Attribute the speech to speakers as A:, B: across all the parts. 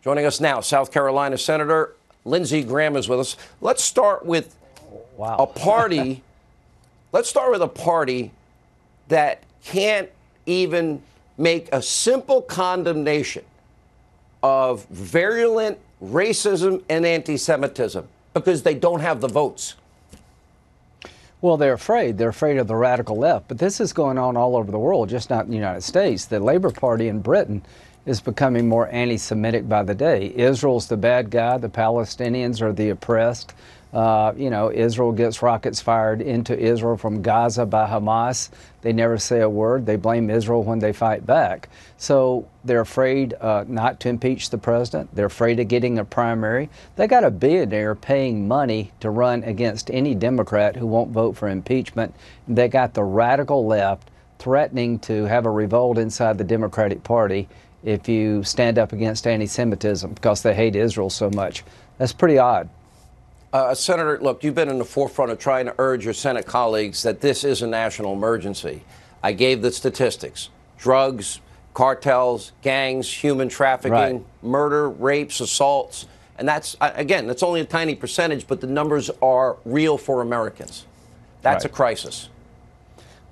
A: Joining us now, South Carolina Senator Lindsey Graham is with us. Let's start with a party. Let's start with a party that can't even make a simple condemnation of virulent racism and anti-Semitism because they don't have the votes.
B: Well, they're afraid. They're afraid of the radical left. But this is going on all over the world, just not in the United States. The Labour Party in Britain is becoming more anti-Semitic by the day. Israel's the bad guy. The Palestinians are the oppressed. Israel gets rockets fired into Israel from Gaza by Hamas. They never say a word. They blame Israel when they fight back. So they're afraid not to impeach the president. They're afraid of getting a primary. They got a billionaire paying money to run against any Democrat who won't vote for impeachment. They got the radical left threatening to have a revolt inside the Democratic Party if you stand up against anti-Semitism because they hate Israel so much. That's pretty odd.
A: Senator, look, you've been in the forefront of trying to urge your Senate colleagues that this is a national emergency. I gave the statistics: drugs, cartels, gangs, human trafficking, murder, rapes, assaults. And that's, again, that's only a tiny percentage, but the numbers are real for Americans. That's a crisis.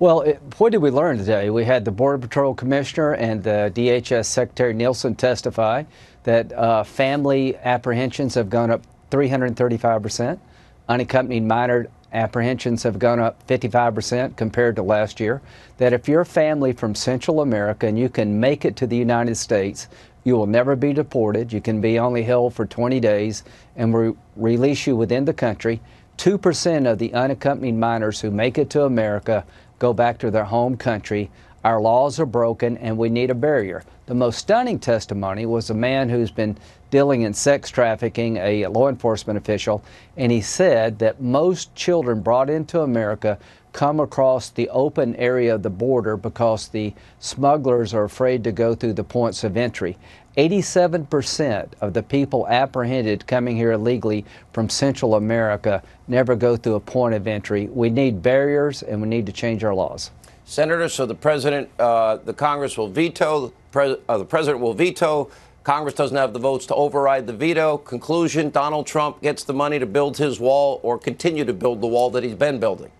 B: Well, what did we learn today? We had the Border Patrol Commissioner and the DHS Secretary Nielsen testify that family apprehensions have gone up 335%. Unaccompanied minor apprehensions have gone up 55% compared to last year. That if you're a family from Central America and you can make it to the United States, you will never be deported. You can be only held for 20 days and release you within the country. 2% of the unaccompanied minors who make it to America go back to their home country. Our laws are broken and we need a barrier. The most stunning testimony was a man who's been dealing in sex trafficking, a law enforcement official, and he said that most children brought into America come across the open area of the border because the smugglers are afraid to go through the points of entry. 87% of the people apprehended coming here illegally from Central America never go through a point of entry. We need barriers and we need to change our laws.
A: Senator, so the president, the Congress will veto, the president will veto. Congress doesn't have the votes to override the veto. Conclusion, Donald Trump gets the money to build his wall or continue to build the wall that he's been building.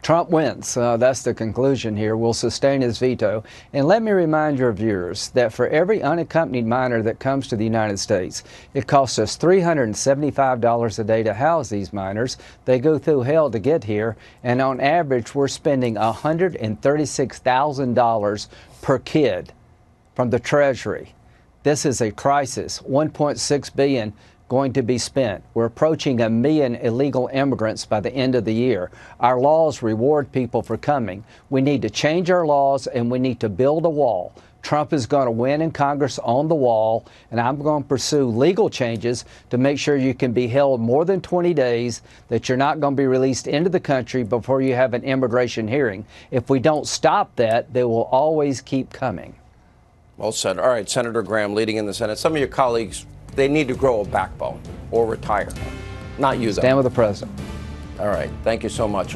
B: Trump wins. That's the conclusion here. Will sustain his veto. And let me remind your viewers that for every unaccompanied minor that comes to the United States, it costs us $375 a day to house these minors. They go through hell to get here. And on average, we're spending $136,000 per kid from the Treasury. This is a crisis. $1.6 billion going to be spent. We're approaching 1 million illegal immigrants by the end of the year. Our laws reward people for coming. We need to change our laws and we need to build a wall. Trump is going to win in Congress on the wall, and I'm going to pursue legal changes to make sure you can be held more than 20 days, that you're not going to be released into the country before you have an immigration hearing. If we don't stop that, they will always keep coming.
A: Well said. All right, Senator Graham leading in the Senate. Some of your colleagues, they need to grow a backbone or retire. Not you, though.
B: Stand with the president.
A: All right. Thank you so much.